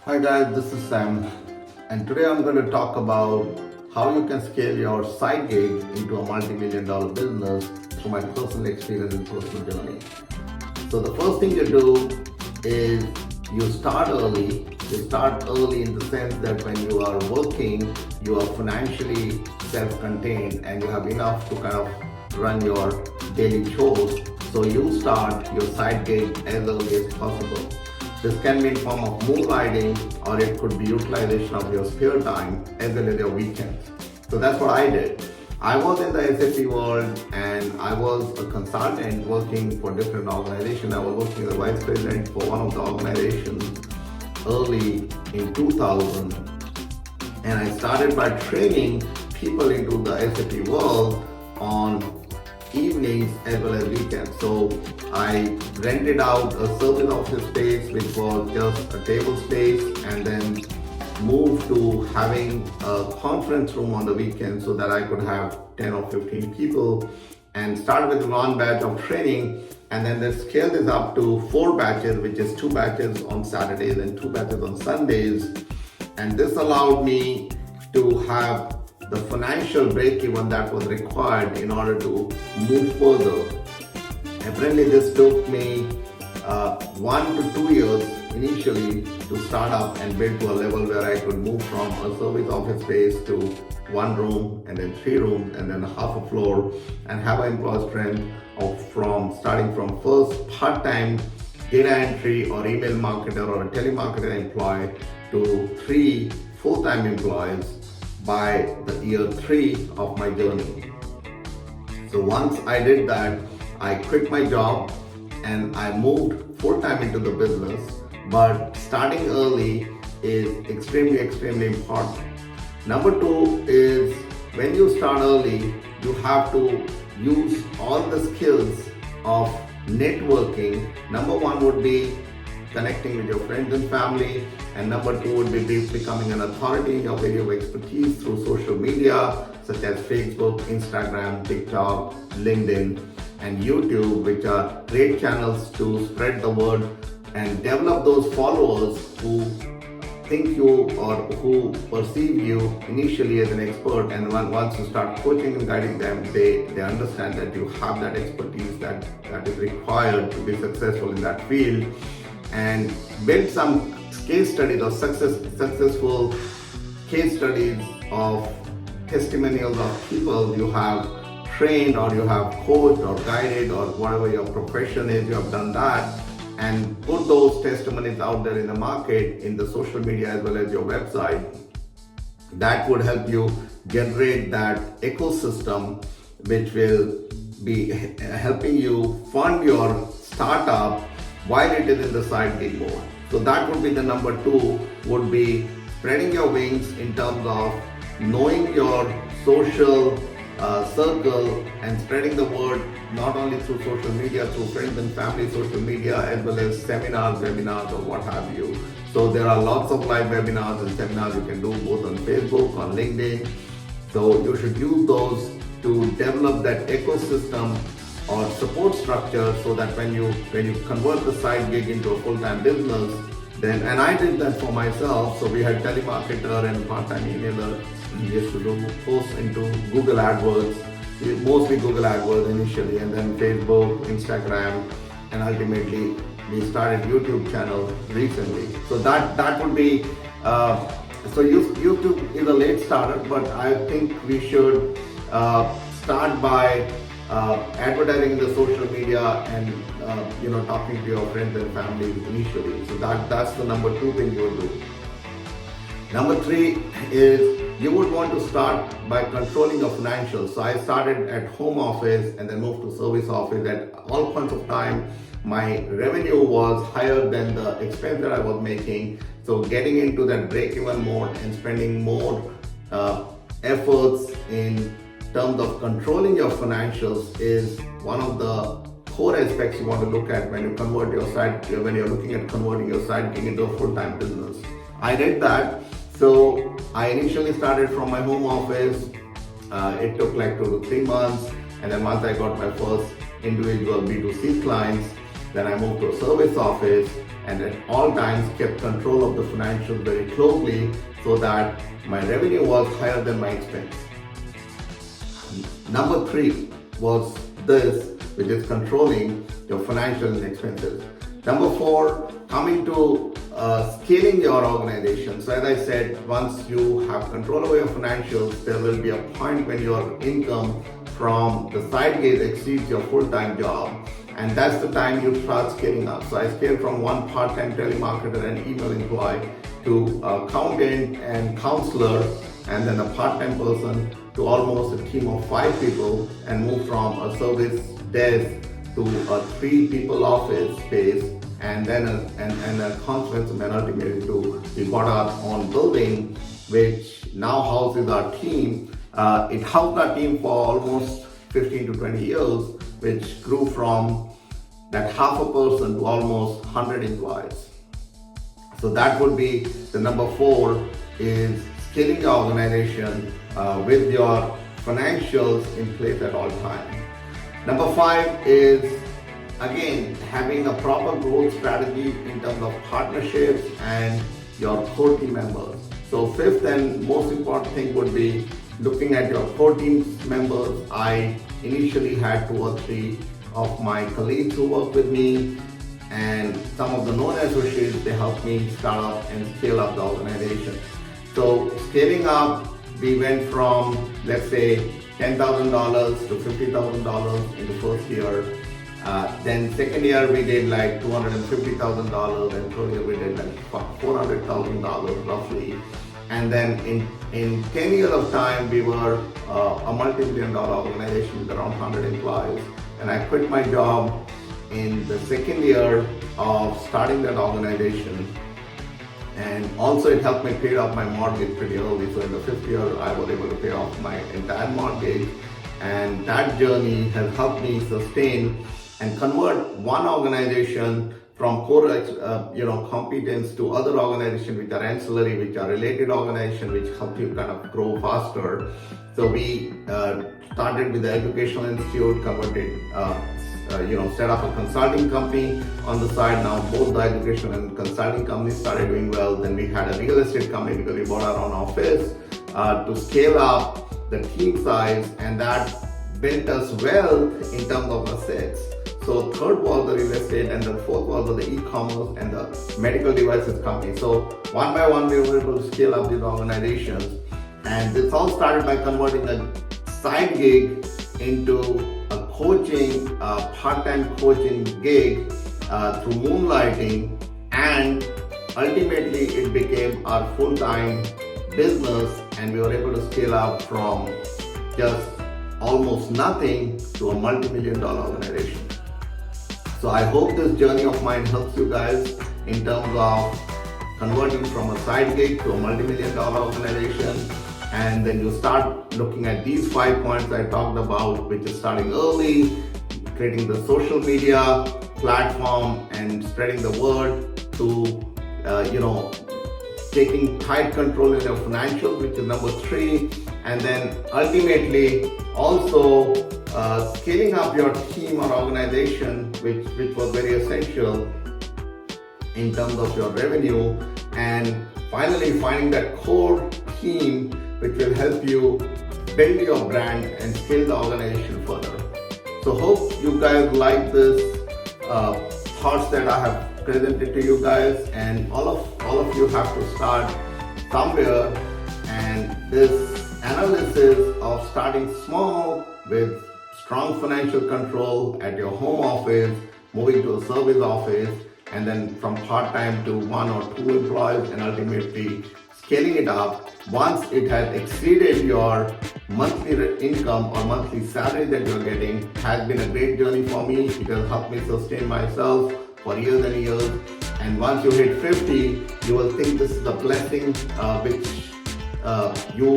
Hi guys, this is Sam, and today I'm going to talk about how you can scale your side gig into a multi-million dollar business through my personal experience and personal journey. So the first thing you do is you start early. You start early in the sense that when you are working, you are financially self-contained and you have enough to kind of run your daily chores. So you start your side gig as early as possible. This can be in form of moonlighting, or it could be utilization of your spare time as well as your weekends. So that's what I did. I was in the SAP world and I was a consultant working for different organizations. I was working as a vice president for one of the organizations early in 2000, and I started by training people into the SAP world on evenings as well as weekends. So I rented out a service office space which was just a table space, and then moved to having a conference room on the weekend so that I could have 10 or 15 people, and start with one batch of training, and then they scale this up to 4 batches, which is 2 batches on Saturdays and 2 batches on Sundays. And this allowed me to have the financial break-even that was required in order to move further. Apparently, this took me 1 to 2 years initially to start up and build to a level where I could move from a service office space to 1 room and then 3 rooms and then half a floor, and have an employee strength of starting from first part-time data entry or email marketer or a telemarketer employee to 3 full-time employees by the year 3 of my journey. So once I did that, I quit my job and I moved full-time into the business. But starting early is extremely important. Number 2 is, when you start early, you have to use all the skills of networking. Number 1 would be connecting with your friends and family, and number 2 would be becoming an authority in your area of expertise through social media such as Facebook, Instagram, TikTok, LinkedIn, and YouTube, which are great channels to spread the word and develop those followers who think you or who perceive you initially as an expert, and once you start coaching and guiding them, they understand that you have that expertise that is required to be successful in that field, and build some case studies or successful case studies of testimonials of people you have trained or you have coached or guided, or whatever your profession is, you have done that, and put those testimonies out there in the market, in the social media as well as your website. That would help you generate that ecosystem which will be helping you fund your startup while it is in the side gig mode. So that would be the number 2, would be spreading your wings in terms of knowing your social circle and spreading the word not only through social media, through friends and family social media, as well as seminars, webinars, or what have you. So there are lots of live webinars and seminars you can do both on Facebook, on LinkedIn. So you should use those to develop that ecosystem or support structure, so that when you convert the side gig into a full-time business, then, and I did that for myself. So we had telemarketer and part-time emailer. We used to do posts into Google AdWords, mostly Google AdWords initially, and then Facebook, Instagram, and ultimately we started YouTube channel recently. So that would be, so YouTube is a late starter, but I think we should start by advertising in the social media and talking to your friends and family initially. So that's the number 2 thing you will do. Number 3 is, you would want to start by controlling your financials. So I started at home office and then moved to service office. At all points of time, my revenue was higher than the expense that I was making. So getting into that break-even mode and spending more efforts in terms of controlling your financials is one of the core aspects you want to look at when you convert your when you're looking at converting your side gig into a full-time business. I did that. So I initially started from my home office. It took like 2 to 3 months, and then once I got my first individual B2C clients, Then I moved to a service office, and at all times kept control of the financials very closely so that my revenue was higher than my expense. Number 3 was this, which is controlling your financial expenses. Number 4, coming to scaling your organization. So as I said, once you have control over your financials, there will be a point when your income from the side gig exceeds your full-time job, and that's the time you start scaling up. So I scaled from one part-time telemarketer and email employee to accountant and counselor, and then a part-time person, to almost a team of 5 people, and moved from a service desk to a 3 people office space, and then a conference and ultimately to we bought our own building, which now houses our team. It housed our team for almost 15 to 20 years, which grew from that half a person to almost 100 employees. So that would be the number 4, is scaling your organization with your financials in place at all times. Number 5 is, again, having a proper growth strategy in terms of partnerships and your core team members. So 5th and most important thing would be looking at your core team members. I initially had 2 or 3 of my colleagues who work with me, and some of the known associates, they helped me start up and scale up the organization. So scaling up, we went from, let's say, $10,000 to $50,000 in the first year. Then second year we did like $250,000, and third year we did like $400,000 roughly. And then in 10 years of time, we were a multi-million-dollar organization with around 100 employees. And I quit my job in the second year of starting that organization. And also it helped me pay off my mortgage pretty early. So in the 5th year, I was able to pay off my entire mortgage. And that journey has helped me sustain and convert one organization from core competence to other organizations which are ancillary, which are related organizations, which help you kind of grow faster. So we started with the educational institute, converted, set up a consulting company on the side. Now both the education and consulting companies started doing well. Then we had a real estate company because we bought our own office to scale up the team size, and that built us well in terms of assets. So 3rd was the real estate, and the 4th was the e-commerce and the medical devices company. So one by one we were able to scale up these organizations, and this all started by converting a side gig into a coaching, part-time coaching gig through moonlighting, and ultimately it became our full-time business, and we were able to scale up from just almost nothing to a multi-million-dollar organization. So I hope this journey of mine helps you guys in terms of converting from a side gig to a multi-million-dollar organization. And then you start looking at these 5 points I talked about, which is starting early, creating the social media platform and spreading the word, to taking tight control in your financials, which is number 3, and then ultimately also scaling up your team or organization, which was very essential in terms of your revenue, and finally finding that core team which will help you build your brand and scale the organization further. So hope you guys like this thoughts that I have presented to you guys, and all of you have to start somewhere, and this analysis of starting small with strong financial control at your home office, moving to a service office, and then from part-time to 1 or 2 employees, and ultimately scaling it up. Once it has exceeded your monthly income or monthly salary that you're getting, has been a great journey for me. It has helped me sustain myself for years and years. And once you hit 50, you will think this is a blessing which you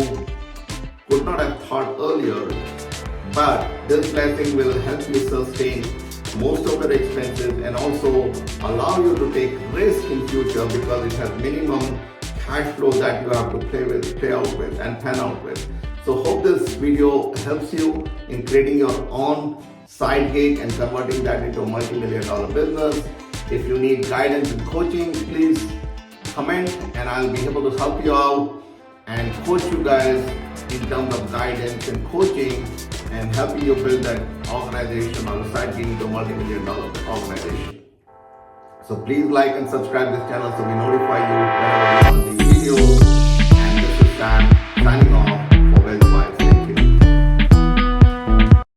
could not have thought earlier. But this blessing will help you sustain most of your expenses and also allow you to take risk in future, because it has minimum cash flow that you have to pay out with and pan out with. So hope this video helps you in creating your own side gig and converting that into a multi-million dollar business. If you need guidance and coaching, please comment and I'll be able to help you out and coach you guys in terms of guidance and coaching and helping you build that organization or a side gig into a multi-million dollar organization. So please like and subscribe this channel so we notify you whenever we launch new videos.